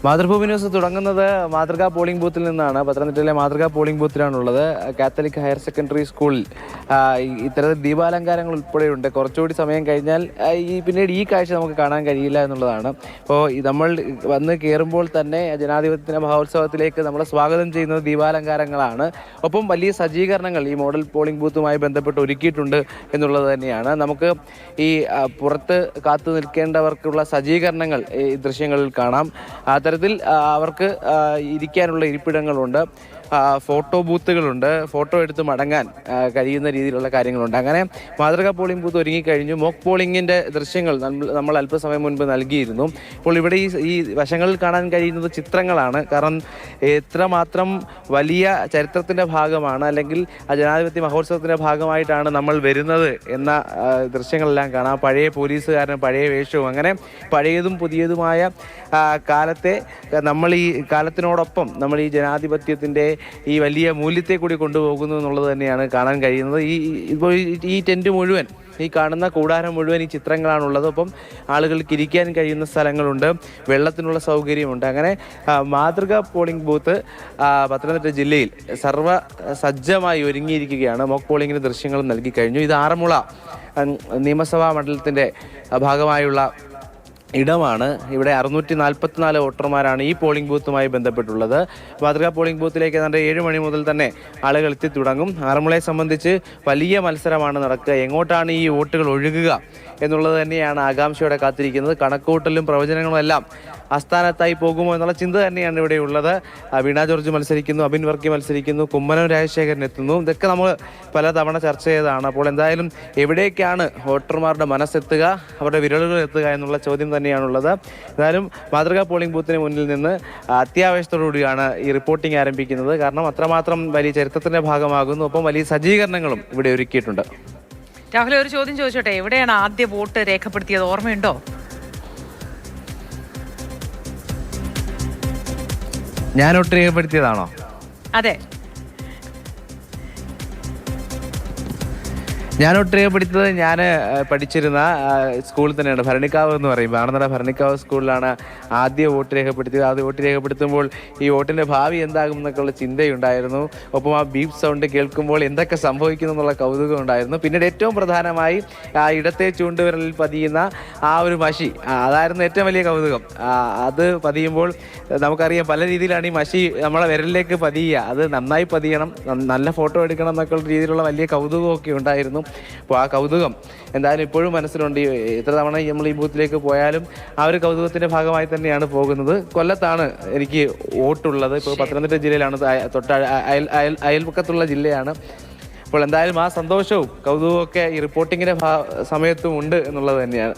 Mathrubhumi news തുടങ്ങുന്നത് മാതൃകാ polling ബൂത്തിൽ നിന്നാണ്. പത്തനംതിട്ടയിലെ മാതൃകാ പോളിംഗ് ബൂത്തിലാണുള്ളത്. കാത്തലിക് ഹയർ സെക്കൻഡറി സ്കൂളിൽ ഇത്തരത്തിൽ ദീപാലങ്കാരങ്ങൾ ഉൾപ്പെടെയുണ്ട്. കുറച്ചുകൂടി സമയം കഴിഞ്ഞാൽ പിന്നീട് ഈ കാഴ്ച നമുക്ക് കാണാൻ കഴിയില്ല എന്നുള്ളതാണ്. അപ്പോൾ നമ്മൾ വന്ന് കയറുമ്പോൾ തന്നെ ജനാധിപത്യ മഹോത്സവത്തിലേക്ക് നമ്മളെ സ്വാഗതം ചെയ്യുന്നത് ദീപാലങ്കാരങ്ങളാണ്. ഒപ്പം വലിയ സജ്ജീകരണങ്ങൾ ഈ മോഡൽ പോളിംഗ് ബൂത്തുമായി ബന്ധപ്പെട്ട് ഒരുക്കിയിട്ടുണ്ട് എന്നുള്ളത് തന്നെയാണ്. നമുക്ക് ഈ പുറത്ത് കാത്തു നിൽക്കേണ്ടവർക്കുള്ള സജ്ജീകരണങ്ങൾ ഈ ദൃശ്യങ്ങളിൽ കാണാം. അത്തരത്തിൽ അവർക്ക് ഇരിക്കാനുള്ള ഇരിപ്പിടങ്ങളുണ്ട്, ഫോട്ടോ ബൂത്തുകളുണ്ട്, ഫോട്ടോ എടുത്ത് മടങ്ങാൻ കഴിയുന്ന രീതിയിലുള്ള കാര്യങ്ങളുണ്ട്. അങ്ങനെ മാതൃകാ പോളിംഗ് ബൂത്ത് ഒരുങ്ങിക്കഴിഞ്ഞു. മോക്ക് പോളിംഗിൻ്റെ ദൃശ്യങ്ങൾ നമ്മൾ അല്പസമയം മുൻപ് നൽകിയിരുന്നു. ഇപ്പോൾ ഇവിടെ ഈ വശങ്ങളിൽ കാണാൻ കഴിയുന്നത് ചിത്രങ്ങളാണ്. കാരണം എത്രമാത്രം വലിയ ചരിത്രത്തിൻ്റെ ഭാഗമാണ്, അല്ലെങ്കിൽ ജനാധിപത്യ മഹോത്സവത്തിൻ്റെ ഭാഗമായിട്ടാണ് നമ്മൾ വരുന്നത് എന്ന ദൃശ്യങ്ങളെല്ലാം കാണാം. പഴയ പോലീസുകാരനും പഴയ വേഷവും, അങ്ങനെ പഴയതും പുതിയതുമായ കാലത്തെ നമ്മൾ ഈ കാലത്തിനോടൊപ്പം നമ്മൾ ഈ ജനാധിപത്യത്തിൻ്റെ ഈ വലിയ മൂല്യത്തെ കൂടി കൊണ്ടുപോകുന്നു എന്നുള്ളത് തന്നെയാണ് കാണാൻ കഴിയുന്നത്. ഇപ്പോൾ ഈ ടെൻറ്റ് മുഴുവൻ, ഈ കാണുന്ന കൂടാരം മുഴുവൻ ഈ ചിത്രങ്ങളാണുള്ളത്. ഒപ്പം ആളുകൾക്ക് ഇരിക്കാൻ കഴിയുന്ന സ്ഥലങ്ങളുണ്ട്, വെള്ളത്തിനുള്ള സൗകര്യമുണ്ട്. അങ്ങനെ മാതൃകാ പോളിംഗ് ബൂത്ത് പത്തനംതിട്ട ജില്ലയിൽ സർവ്വ സജ്ജമായി ഒരുങ്ങിയിരിക്കുകയാണ്. മോക്ക് പോളിംഗിന് ദൃശ്യങ്ങൾ നൽകി കഴിഞ്ഞു. ഇത് ആറന്മുള നിയമസഭാ മണ്ഡലത്തിൻ്റെ ഭാഗമായുള്ള ഇടമാണ്. ഇവിടെ 644 വോട്ടർമാരാണ് ഈ പോളിംഗ് ബൂത്തുമായി ബന്ധപ്പെട്ടുള്ളത്. മാതൃകാ പോളിംഗ് ബൂത്തിലേക്ക് ഏതാണ്ട് 7 മണി മുതൽ തന്നെ ആളുകൾ എത്തി തുടങ്ങും. ആറന്മുളയെ സംബന്ധിച്ച് വലിയ മത്സരമാണ് നടക്കുക. എങ്ങോട്ടാണ് ഈ വോട്ടുകൾ ഒഴുകുക എന്നുള്ളത് തന്നെയാണ് ആകാംക്ഷയോടെ കാത്തിരിക്കുന്നത്. കണക്കുകൂട്ടലും പ്രവചനങ്ങളും എല്ലാം ആസ്ഥാനത്തായി പോകുമോ എന്നുള്ള ചിന്ത തന്നെയാണ് ഇവിടെ ഉള്ളത്. വീണ ജോർജ് മത്സരിക്കുന്നു, അബിൻ വർക്കി മത്സരിക്കുന്നു, കുമ്മനം രാജശേഖരൻ എത്തുന്നു. ഇതൊക്കെ നമ്മൾ പലതവണ ചർച്ച ചെയ്തതാണ്. അപ്പോൾ എന്തായാലും എവിടേക്കാണ് വോട്ടർമാരുടെ മനസ്സെത്തുക, അവരുടെ വിരലുകൾ എത്തുക എന്നുള്ള ചോദ്യം തന്നെയാണുള്ളത്. എന്തായാലും മാതൃകാ പോളിംഗ് ബൂത്തിന് മുന്നിൽ നിന്ന് അത്യാവശ്യത്തോടുകൂടിയാണ് ഈ റിപ്പോർട്ടിംഗ് ആരംഭിക്കുന്നത്. കാരണം അത്രമാത്രം വലിയ ചരിത്രത്തിൻ്റെ ഭാഗമാകുന്നു. ഒപ്പം വലിയ സജ്ജീകരണങ്ങളും ഇവിടെ ഒരുക്കിയിട്ടുണ്ട്. രാഹുൽ, ഒരു ചോദ്യം ചോദിച്ചോട്ടെ, എവിടെയാണ് ആദ്യ വോട്ട് രേഖപ്പെടുത്തിയത്, ഓർമ്മയുണ്ടോ? ഞാൻ വോട്ട് രേഖപ്പെടുത്തിയതാണോ? അതെ, ഞാൻ വോട്ട് രേഖപ്പെടുത്തിയത് ഞാൻ പഠിച്ചിരുന്ന സ്കൂളിൽ തന്നെയാണ്. ഭരണിക്കാവ് എന്ന് പറയും, ആണന്നട ഭരണിക്കാവ് സ്കൂളിലാണ് ആദ്യ വോട്ട് രേഖപ്പെടുത്തിയത്. ആദ്യ വോട്ട് രേഖപ്പെടുത്തുമ്പോൾ ഈ വോട്ടിൻ്റെ ഭാവി എന്താകും എന്നൊക്കെയുള്ള ചിന്തയുണ്ടായിരുന്നു. ഒപ്പം ആ ബീപ്പ് സൗണ്ട് കേൾക്കുമ്പോൾ എന്തൊക്കെ സംഭവിക്കുന്നു എന്നുള്ള കൗതുകം ഉണ്ടായിരുന്നു. പിന്നീട് ഏറ്റവും പ്രധാനമായി ആ ഇടത്തെ ചൂണ്ടുവിരലിൽ പതിയുന്ന ആ ഒരു മഷി, അതായിരുന്നു ഏറ്റവും വലിയ കൗതുകം. അത് പതിയുമ്പോൾ നമുക്കറിയാം പല രീതിയിലാണ് ഈ മഷി നമ്മളെ വിരലിലേക്ക് പതിയുക. അത് നന്നായി പതിയണം, നല്ല ഫോട്ടോ എടുക്കണം എന്നൊക്കെയുള്ള രീതിയിലുള്ള വലിയ കൗതുകമൊക്കെ ഉണ്ടായിരുന്നു. അപ്പോൾ ആ കൗതുകം എന്തായാലും ഇപ്പോഴും മനസ്സിലുണ്ട്. എത്ര തവണ നമ്മൾ ഈ ബൂത്തിലേക്ക് പോയാലും ആ ഒരു കൗതുകത്തിൻ്റെ ഭാഗമായി തന്നെയാണ് പോകുന്നത്. കൊല്ലത്താണ് എനിക്ക് വോട്ടുള്ളത്. ഇപ്പോൾ പത്തനംതിട്ട ജില്ലയിലാണ്, അയൽപക്കത്തുള്ള ജില്ലയാണ്. അപ്പോൾ എന്തായാലും ആ സന്തോഷവും കൗതുകവും ഒക്കെ ഈ റിപ്പോർട്ടിങ്ങിൻ്റെ സമയത്തും ഉണ്ട് എന്നുള്ളത് തന്നെയാണ്.